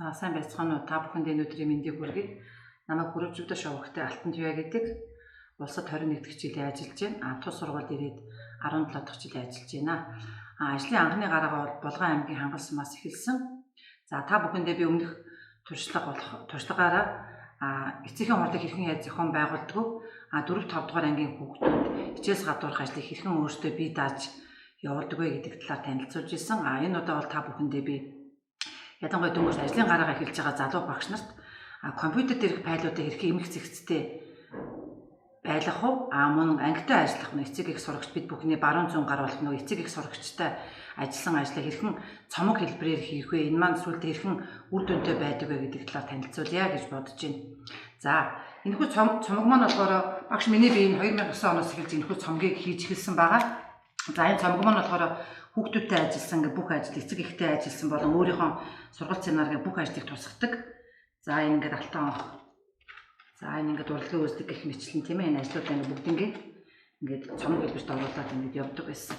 За сайн байцгаана уу? Та бүхэнд энэ өдрийн мэндийг хүргэе. Намайг Хүрээвчүүдэ шовгтой Алтан Живя гэдэг. Улсад 21 дахь жилийн ажиллаж байна. Тус сургуульд ирээд 17 дахь жилийн ажиллаж байна. Ажлын анхны гараагаа Болгон аймгийн Хангалтсамаас эхэлсэн. За та бүхэндээ би өмнөх туршлагаараа эцсийн хурлыг хэрхэн яаж зохион байгуулдаг, 4-5 дугаар ангийн хүүхдүүд хичээс гадуурх ажлыг хэрхэн өөрсдөө бие дааж явуулдаг вэ гэдэг талаар танилцуулж ирсэн. Энэ удаа бол та бүхэндээ би ялангуяа дөнгөж ажлын гараагаа эхэлж байгаа залуу багш нарт компьютер дээрх файлуудыг хэрхэн эмх зэгцтэй байлгах уу? Мөн ангитай ажиллах нь эцэг их сурагч бид бүхний баруун зүүн гаруулах нь эцэг их сурагчтай ажилласан ажлаа хэрхэн цомог хэлбэрээр хийх вэ? Энэ маань сүүлд хэрхэн үр дүнтэй байдаг вэ гэдэг талаар танилцуулъя гэж бодож байна. За, энэхүү цомог маань болохоор багш миний би энэ 2009 оноос эхэлж энэхүү цомгийг хийж эхэлсэн байгаа. За, энэ цомог маань болохоор хүүхдүүдтэй ажилласан бүх ажил, эцэг эхтэй ажилласан болон өөрийнхөө сургалт семинарын бүх ажлыг тусгадаг. За, энэ ингээд алтан. За, энэ ингээд урлагийн үүсдэг гэх мэтлэн тийм ээ. Энэ ажлуудаа бүгднийг ингээд цомог хэлбэрт оруулаад ингээд явдаг байсан.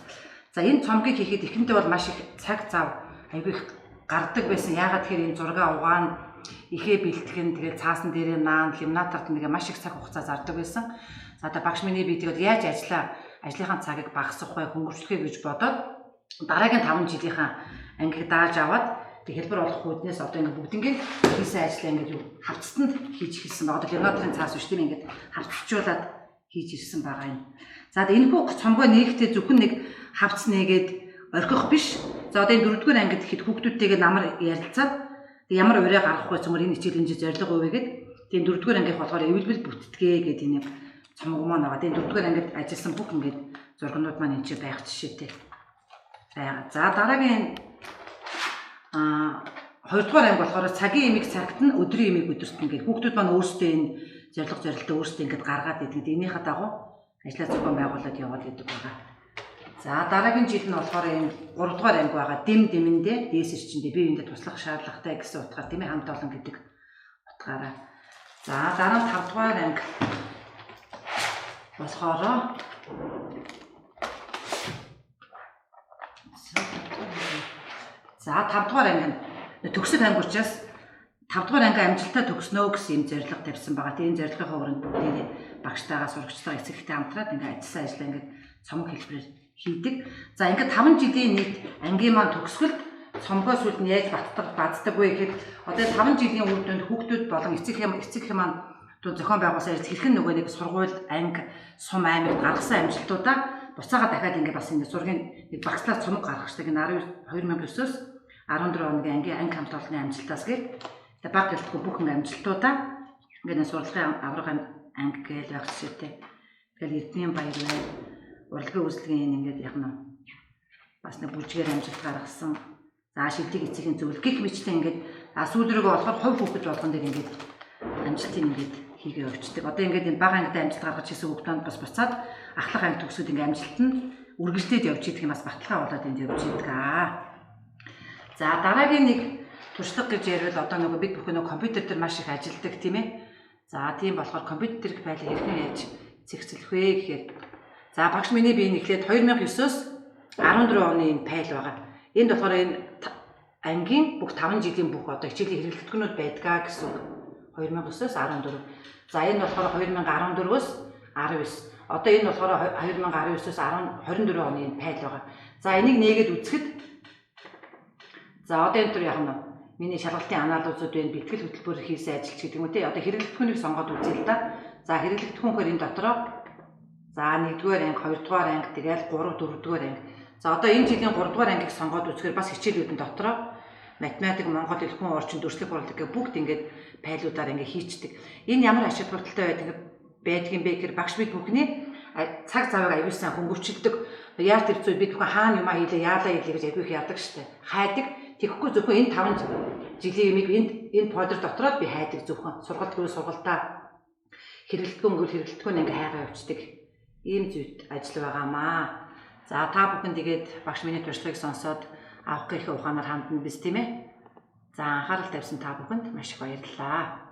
За, энэ цомгийг хийхэд эхэндээ бол маш их цаг зав аягүй их гардаг байсан. Яагаад тэгэхээр энэ зураг угаан ихээ бэлтгэн тэгээд цаасан дээрээ наан ламинаторт нэгэ маш их цаг хугацаа зардаг байсан. За, багш миний би тэгээд яаж ажлынхаа цагийг багасгах вэ, хөнгөвчлөхэй гэж бодоод дараагийн 5 жилийнхаа ангиг дааж аваад хэлбэр олох үүднээс одоо ингээд бүгднийг хийсэн ажлаа ингээд хавцтанд хийж эхэлсэн байгаа. Одоо ламинаторын цаас биш тийм ингээд хавцчуулаад хийж ирсэн байгаа юм. За энэхүү цомгоо нэгтээ зөвхөн нэг хавц нэгээд орхих биш. За одоо энэ 4-р ангид ихэд хүүхдүүдтэйгээ намар ярилцаад ямар ураа гаргах вэ цөмөр энэ хичээлийн зорилго өгөө гэгээд энэ 4-р ангийнх болохоор эвэлбэл бүтдгээ гэдэг энэ цомог маань байгаа. Энэ 4-р ангид ажилласан бүх ингээд зургнууд маань энэ ч байх жишээтэй байгаа. За дараагийн 2-р анги болохоор цагийн эмийг цагт нь өдрийн эмийг өдөрт ингээд хүүхдүүд маань өөрсдөө энэ зорилтоо өөрсдөө ингээд гаргаад идэг. Энийхээ дагуу ажлаа зохион байгуулад яваад идэг байгаа. За дараагийн жил нь болохоор энэ 3-р анги байгаа. Дэмэндээ дээс ирчэндээ бие биендээ туслах шаардлагатай гэсэн утгаар тийм ээ хамт олон гэдэг утгаараа. За дараа нь 5-р анги болохоор за 5-р анги төгсөх анги учраас 5-р анги амжилттай төгснөө гэсэн юм зорилго тавьсан байгаа. Тийм зорилгын хүрээнд бүгдээ багштайгаа сурагчтайгаа эцэг эхтэй хамтраад ингээд ажилласан ажлаа ингээд цомог хэлбэрээр хийдэг. За ингээд 5 жилийн нийт ангийн маань төгсгөлд цомгоо сүлд нь яаж баддаг вэ гэхэд одоо 5 жилийн үр дүнд хүүхдүүд болон эцэг эх маань зохион байгуулсан ажил хэрхэн нөгөө нэг сургууль, анги, сум аймагт гаргасан амжилтуудаа буцаага дахиад ингээд бас ингээд зургийн нэг багцлаар цомог гаргахдаг. Энэ 2009-оос 14 оногийн анги хамт олонны амжилтаас гээд баг гэлтгүй бүх амжилтуудаа ингээд сурлагын авраг анги гэж байх жишээтэй. Тэгэл Эрдэнийн баяр бай, урлагийн үйлчлэгийн ингээд яг нь бас нэг бүжгээр амжилт гаргасан. За шилдэг эцгийн зөвлөх гих мэтлэн ингээд сүүлрүүгөө болохоор хувь хүүхэд болгон дээр ингээд амжилтыг ингээд хийгээ явуулдаг. Одоо ингээд энэ бага ангид амжилт гаргаж хийсэн хүүхдүүд бас буцаад ахлах анги төгсөд ингээд амжилт нь үргэлжлээд явж идэх юм бас баталгаа болоод энд явж идэг. За дараагийн нэг туршлага гэж ярил одоо нөгөө бид бүхэн компьютер дээр маш их ажилладаг тийм ээ. За тийм болохоор компьютер дээрх файлыг хэрхэн яаж зэгцлэх вэ гэхээр за багш миний би энэ эхлээд 2009-оос 14 оны энэ файл байгаа. Энд болохоор энэ ангийн бүх 5 жилийн бүх одоо хичээлийн хэрэглэгдэхүүнүүд байдгаа гэсэн үг. 2009-оос 14. За энэ болохоор 2014-өөс 19. Одоо энэ болохоор 2019-оос 24 оны энэ файл байгаа. За энийг нээгээд үзэхэд за одоо энэ төр яг нь миний шалгалтын анализууд байна, бэлтгэл хөтөлбөр хийсэн ажилч гэдэг юм үү те. Одоо хэрэглэгдэхүүнийг сонгоод үзье л да. За хэрэглэгдэхүүнхээр энэ дотроо за 1-р анги, 2-р анги, тэгэл 3, 4-р анги. За одоо энэ жилийн 3-р ангиг сонгоод үзэхээр бас хичээлүүдэн дотроо математик, монгол хэл, хүн орчин, төрслөх хурлаг гэх бүгд ингээд файлуудаар ингээд хийцдэг. Энэ ямар ашиг туталтай байдаг юм бэ гэхээр багш бид бүхний цаг завыг аюул сайн хөнгөвчлөдөг. Яар тэр зүйл бид бүхэн хаана юм хийлээ, яалаа хийлээ гэж аюул их яадаг штэ. Хайдаг. Тэгэхгүй зөвхөн энэ 5 жилийн юмыг энэ фолдер дотроо би хайдаг зөвхөн. Сургалт гэвэл сургалтаа хэрэглэгдэхүүн ингээд хайгаа явуулдаг. Ийм зүйд ажил байгаамаа. За та бүхэн тэгээд багш миний туршлагыг сонсоод авах гэх ухаанаар хандна биз тийм ээ. За анхаарал тавьсан та бүхэнд маш их баярлалаа.